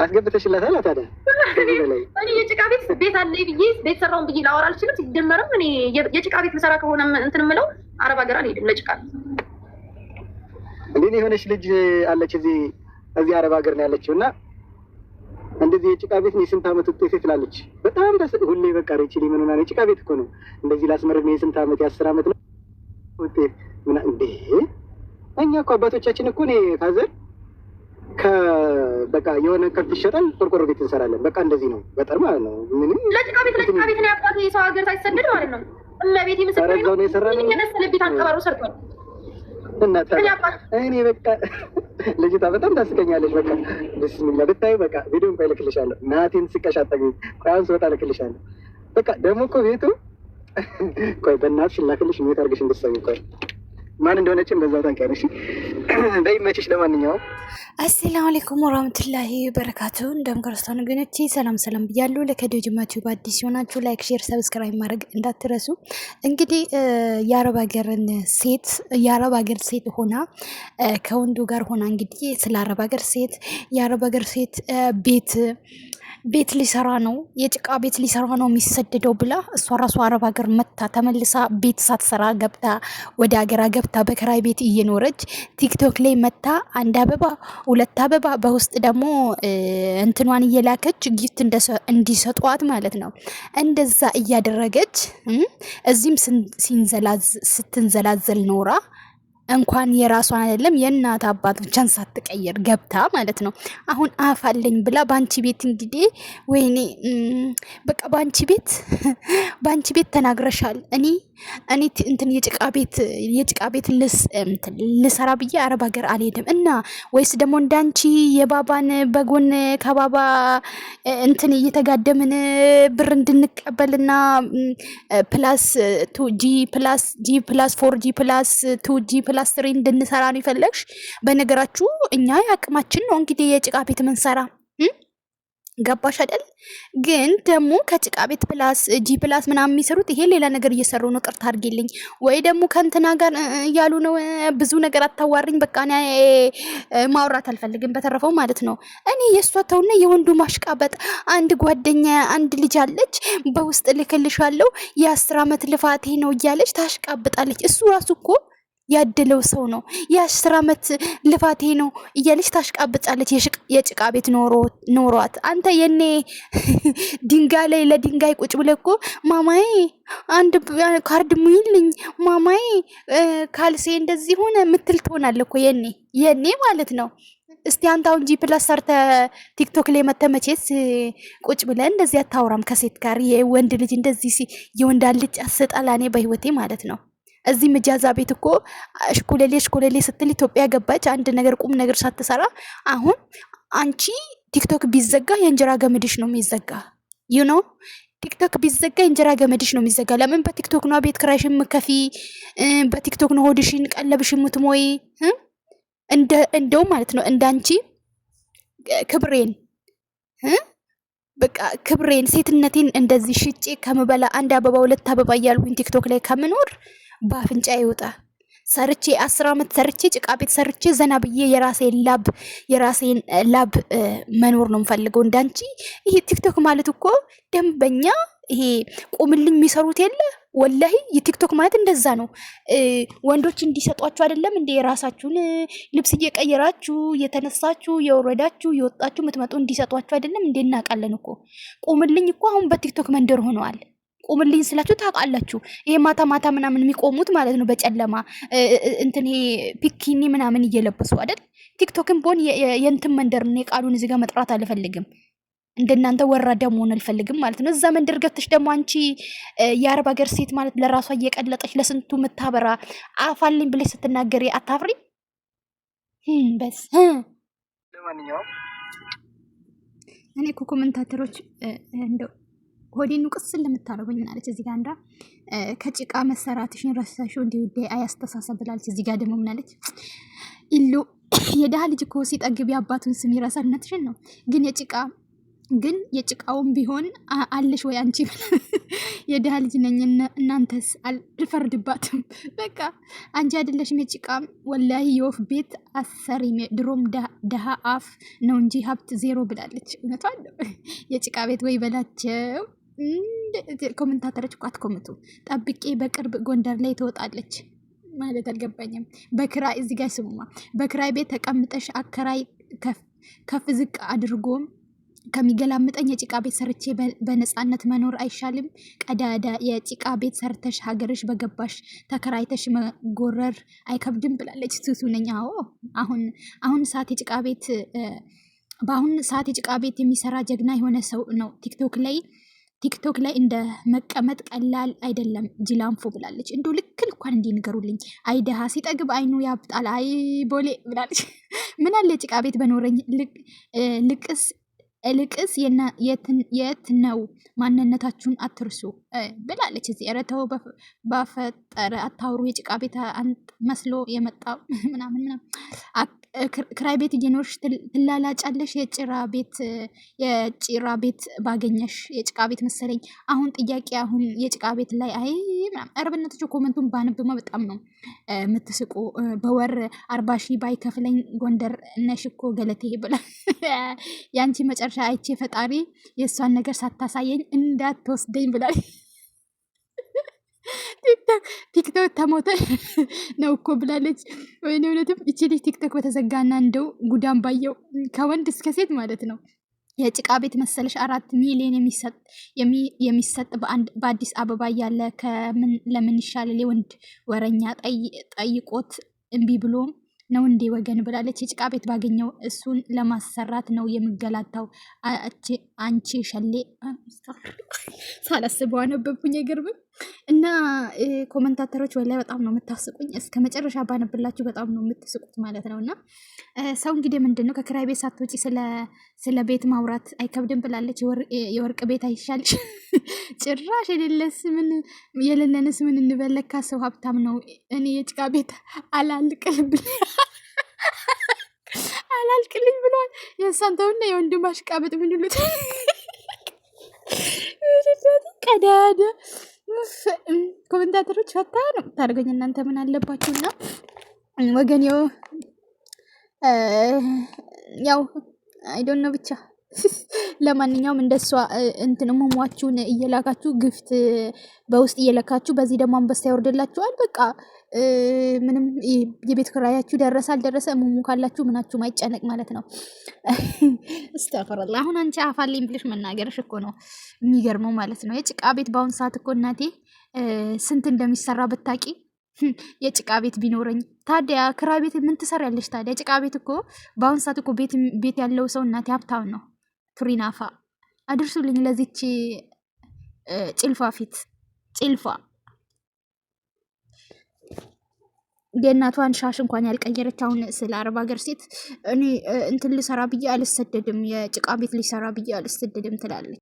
አስገብተሽላታል ታዲያ? እኔ የጭቃ ቤት አለ ብዬ ቤት ሰራውን ብዬ ላወራ አልችልም። ሲጀመርም እኔ የጭቃ ቤት ምሰራ ከሆነ እንትን የምለው አረብ ሀገር አልሄድም ለጭቃ። እንዴ የሆነች ልጅ አለች እዚህ አረብ ሀገር ነው ያለችው እና እንደዚህ የጭቃ ቤት ነው የስንት ዓመት ውጤት ትላለች። በጣም ሁሌ በቃ ሬችሊ ምን ሆና ነው የጭቃ ቤት እኮ ነው እንደዚህ ላስመረድ ነው የስንት ዓመት የ10 ዓመት ነው ውጤት ምን እንዴ እኛ እኮ አባቶቻችን እኮ ነው ፋዘር በቃ የሆነ ከብት ይሸጣል ቆርቆሮ ቤት እንሰራለን። በቃ እንደዚህ ነው ገጠር ማለት ነው። ምንም ለጭቃ ቤት ነው ያቋት የሰው ሀገር ሳይሰደድ ማለት ነው። እመቤቴ ምስክሬ ነው የሰራነው የነሰለ ቤት አንቀባሩ ሰርቷል። እናታ እኔ በቃ ልጅቷ በጣም ታስቀኛለች። በቃ ቢስሚላህ ብታይ በቃ ቪዲዮን ቆይ ልክልሻለሁ። ናቲን ስቀሻጠኝ ቆያን ስወጣ ልክልሻለሁ። በቃ ደግሞ እኮ ቤቱ ቆይ በእናትሽ ላክልሽ ምን ታርግሽ እንድትሰሚ ቆይ ማን እንደሆነችን በዛው ታንቀርሽ በይመችሽ። ለማንኛውም አሰላሙ አለይኩም ወራህመቱላሂ ወበረካቱ። እንደምን ክርስቲያን ወገኖቼ ሰላም ብያለሁ። ለከዲዮ ጅማችሁ በአዲስ ሆናችሁ ላይክ፣ ሼር፣ ሰብስክራይብ ማድረግ እንዳትረሱ። እንግዲህ የአረብ ሀገር ሴት ሆና ከወንዱ ጋር ሆና እንግዲህ ስለ አረብ ሀገር ሴት የአረብ ሀገር ሴት ቤት ሊሰራ ነው የጭቃ ቤት ሊሰራ ነው የሚሰደደው ብላ እሷ ራሷ አረብ ሀገር መታ ተመልሳ ቤት ሳትሰራ ገብታ ወደ ሀገራ ገብታ በከራይ ቤት እየኖረች ቲክቶክ ላይ መታ አንድ አበባ 2 አበባ በውስጥ ደግሞ እንትኗን እየላከች ጊፍት እንዲሰጧት ማለት ነው። እንደዛ እያደረገች እዚህም ስትንዘላዘል ኖራ እንኳን የራሷን አይደለም የእናት አባቶቿን ሳትቀየር ገብታ ማለት ነው። አሁን አፋለኝ ብላ ባንቺ ቤት እንግዲህ ወይኔ በቃ ባንቺ ቤት ተናግረሻል። እኔ እንትን የጭቃ ቤት ልሰራ ብዬ አረብ ሀገር አልሄድም እና ወይስ ደግሞ እንዳንቺ የባባን በጎን ከባባ እንትን እየተጋደምን ብር እንድንቀበልና ፕላስ 2G+4G+2G+3 እንድንሰራ ነው ይፈልግሽ። በነገራችሁ እኛ ያቅማችን ነው እንግዲህ የጭቃ ቤት መንሰራ ገባሽ አይደል? ግን ደግሞ ከጭቃ ቤት +G+ ምናምን የሚሰሩት ይሄ ሌላ ነገር እየሰሩ ነው። ቅርታ አድርጊልኝ። ወይ ደግሞ ከእንትና ጋር እያሉ ነው። ብዙ ነገር አታዋሪኝ። በቃ እኔ ማውራት አልፈልግም። በተረፈው ማለት ነው እኔ የእሷ ተውና የወንዱ ማሽቃበጥ። አንድ ጓደኛ አንድ ልጅ አለች በውስጥ ልክልሻለሁ የ10 ዓመት ልፋቴ ነው እያለች ታሽቃብጣለች። እሱ ራሱ እኮ ያደለው ሰው ነው። የ10 ዓመት ልፋቴ ነው እያለች ታሽቃብጣለች። የጭቃ ቤት ኖሯት አንተ የኔ ድንጋይ ላይ ለድንጋይ ቁጭ ብለህ እኮ ማማዬ አንድ ካርድ ሙይልኝ ማማዬ ካልሴ እንደዚህ ሆነ ምትል ትሆናለህ እኮ የኔ ማለት ነው። እስቲ አንተ አሁን G+ ሰርተ ቲክቶክ ላይ መተመቼስ ቁጭ ብለህ እንደዚህ አታውራም ከሴት ጋር። የወንድ ልጅ እንደዚህ የወንድ ልጅ አሰጣላኔ በህይወቴ ማለት ነው። እዚህ መጃዛ ቤት እኮ እሽኮለሌ ስትል ኢትዮጵያ ገባች። አንድ ነገር ቁም ነገር ሳትሰራ አሁን አንቺ ቲክቶክ ቢዘጋ የእንጀራ ገመድሽ ነው የሚዘጋ። ቲክቶክ ቢዘጋ የእንጀራ ገመድሽ ነው የሚዘጋ። ለምን? በቲክቶክ ነው ቤት ክራይሽን ምከፊ፣ በቲክቶክ ነው ሆድሽን ቀለብሽን ምትሞይ። እንደው ማለት ነው እንዳንቺ በቃ ክብሬን ሴትነቴን እንደዚህ ሽጬ ከምበላ አንድ አበባ 2 አበባ እያልኩኝ ቲክቶክ ላይ ከምኖር በአፍንጫ ይወጣ ሰርቼ 10 ዓመት ሰርቼ ጭቃ ቤት ሰርቼ ዘና ብዬ የራሴን ላብ መኖር ነው የምፈልገው። እንዳንቺ ይሄ ቲክቶክ ማለት እኮ ደንበኛ ይሄ ቁምልኝ የሚሰሩት የለ ወላሂ የቲክቶክ ማለት እንደዛ ነው። ወንዶች እንዲሰጧችሁ አይደለም እንደ የራሳችሁን ልብስ እየቀየራችሁ የተነሳችሁ የወረዳችሁ የወጣችሁ የምትመጡ እንዲሰጧችሁ አይደለም እንደ እናውቃለን እኮ። ቁምልኝ እኮ አሁን በቲክቶክ መንደር ሆነዋል። ቁምልኝ ስላችሁ ታውቃላችሁ። ይሄ ማታ ምናምን የሚቆሙት ማለት ነው በጨለማ እንትን ይሄ ፒኪኒ ምናምን እየለበሱ አይደል? ቲክቶክን ቦን የእንትን መንደር ነው። የቃሉን እዚህ ጋር መጥራት አልፈልግም። እንደናንተ ወራዳ መሆን አልፈልግም ማለት ነው። እዛ መንደር ገብተሽ ደግሞ አንቺ የአረብ ሀገር ሴት ማለት ለራሷ እየቀለጠች ለስንቱ ምታበራ አፋልኝ ብለሽ ስትናገሪ አታፍሪ? በስ ለማንኛውም እኔ እኮ ኮሜንታተሮች እንደው ሆዴን ቅስል ለምታረጉኝ ምናለች እዚህ ጋር እንዳ ከጭቃ መሰራትሽን ረሳሽው እንዴ አያስተሳሰብ ብላለች። እዚህ ጋር ደግሞ ምናለች ኢሉ የደሃ ልጅ እኮ ሲጠግብ አባቱን ስም ይረሳል። እናትሽን ነው ግን የጭቃ ግን የጭቃውን ቢሆን አለሽ ወይ አንቺ? የድሃ ልጅ ነኝ እናንተስ? አልፈርድባትም። በቃ አንቺ አይደለሽም የጭቃ ወላሂ የወፍ ቤት አሰሪ ድሮም ድሃ አፍ ነው እንጂ ሀብት ዜሮ ብላለች። እውነቷን የጭቃ ቤት ወይ በላቸው። ኮመንታተሮች እኮ አትኮምቱ። ጠብቄ በቅርብ ጎንደር ላይ ትወጣለች ማለት አልገባኝም። በክራይ እዚህ ጋር ስሙማ፣ በክራይ ቤት ተቀምጠሽ አከራይ ከፍ ዝቅ አድርጎም ከሚገላምጠኝ የጭቃ ቤት ሰርቼ በነፃነት መኖር አይሻልም? ቀዳዳ የጭቃ ቤት ሰርተሽ ሀገርሽ በገባሽ ተከራይተሽ መጎረር አይከብድም ብላለች። ሱሱ ነኝ። አዎ አሁን ሰዓት የጭቃ ቤት በአሁን ሰዓት የጭቃ ቤት የሚሰራ ጀግና የሆነ ሰው ነው። ቲክቶክ ላይ እንደ መቀመጥ ቀላል አይደለም። ጅላንፎ ብላለች። እንዶ ልክ ልኳን እንዲህ ንገሩልኝ። አይ ደሃ ሲጠግብ አይኑ ያብጣል። አይ ቦሌ ብላለች። ምን አለ ጭቃ ቤት በኖረኝ። ልቅስ የት ነው? ማንነታችሁን አትርሱ ብላለች። እዚህ ኧረ ተው ባፈጠረ አታውሩ። የጭቃ ቤት መስሎ የመጣው ምናምን ክራይ ቤት እየኖርሽ ትላላጫለሽ። የጭራ ቤት ባገኘሽ የጭቃ ቤት መሰለኝ። አሁን ጥያቄ አሁን የጭቃ ቤት ላይ አይ ምናምን እርብነቶች ኮመንቱን ባነብማ በጣም ነው የምትስቁ። በወር 40 ሺህ ባይከፍለኝ ጎንደር ነሽ እኮ ገለቴ ብላ ያንቺ መጨረሻ አይቼ ፈጣሪ የእሷን ነገር ሳታሳየኝ እንዳትወስደኝ ብላ ቲክቶክ ተሞተ ነው እኮ ብላለች። ወይኔ እውነትም እቺ ልጅ ቲክቶክ በተዘጋና እንደው ጉዳም ባየው ከወንድ እስከ ሴት ማለት ነው። የጭቃ ቤት መሰለሽ 4 ሚሊዮን የሚሰጥ በአዲስ አበባ ያለ ለምን ይሻላል? የወንድ ወረኛ ጠይቆት እምቢ ብሎም ነው እንዴ ወገን ብላለች። የጭቃ ቤት ባገኘው እሱን ለማሰራት ነው የምገላታው። አንቺ ሸሌ ሳላስበው አነበብኩኝ። አይገርምም? እና ኮመንታተሮች ወላይ በጣም ነው የምታስቁኝ። እስከ መጨረሻ ባነብላችሁ በጣም ነው የምትስቁት ማለት ነው። እና ሰው እንግዲህ ምንድን ነው ከክራይ ቤት ሳትወጪ ስለ ቤት ማውራት አይከብድም ብላለች። የወርቅ ቤት አይሻልሽ? ጭራሽ የሌለንስ ምን እንበለካ? ሰው ሀብታም ነው። እኔ የጭቃ ቤት አላልቅልኝ ብለዋል። የሳንተውና የወንድም አሽቃበጥ ምን ይሉት ቀዳዳ ኮመንታተሮች ፈታ ነው ታደርገኝ። እናንተ ምን አለባችሁና ወገን ያው አይዶን ነው ብቻ። ለማንኛውም እንደሷ እንትን ሙሟችሁን እየላካችሁ ግፍት በውስጥ እየለካችሁ በዚህ ደግሞ አንበሳ ያወርድላችኋል። በቃ ምንም የቤት ክራያችሁ ደረሰ አልደረሰ ሙሙ ካላችሁ ምናችሁም አይጨነቅ ማለት ነው። እስተፈረላ አሁን አንቺ አፋልኝ ብለሽ መናገርሽ እኮ ነው የሚገርመው ማለት ነው። የጭቃ ቤት በአሁን ሰዓት እኮ እናቴ ስንት እንደሚሰራ ብታቂ። የጭቃ ቤት ቢኖረኝ ታዲያ ክራይ ቤት ምን ትሰሪያለሽ ታዲያ? ጭቃ ቤት እኮ በአሁን ሰዓት እኮ ቤት ያለው ሰው እናቴ ሀብታም ነው። ቱሪናፋ አድርሱልኝ ለዚች ጭልፋ ፊት ጭልፋ የእናቷን ሻሽ እንኳን ያልቀየረች አሁን ስለ አረብ ሀገር ሴት እኔ እንትን ልሰራ ብዬ አልሰደድም፣ የጭቃ ቤት ልሰራ ብዬ አልሰደድም ትላለች።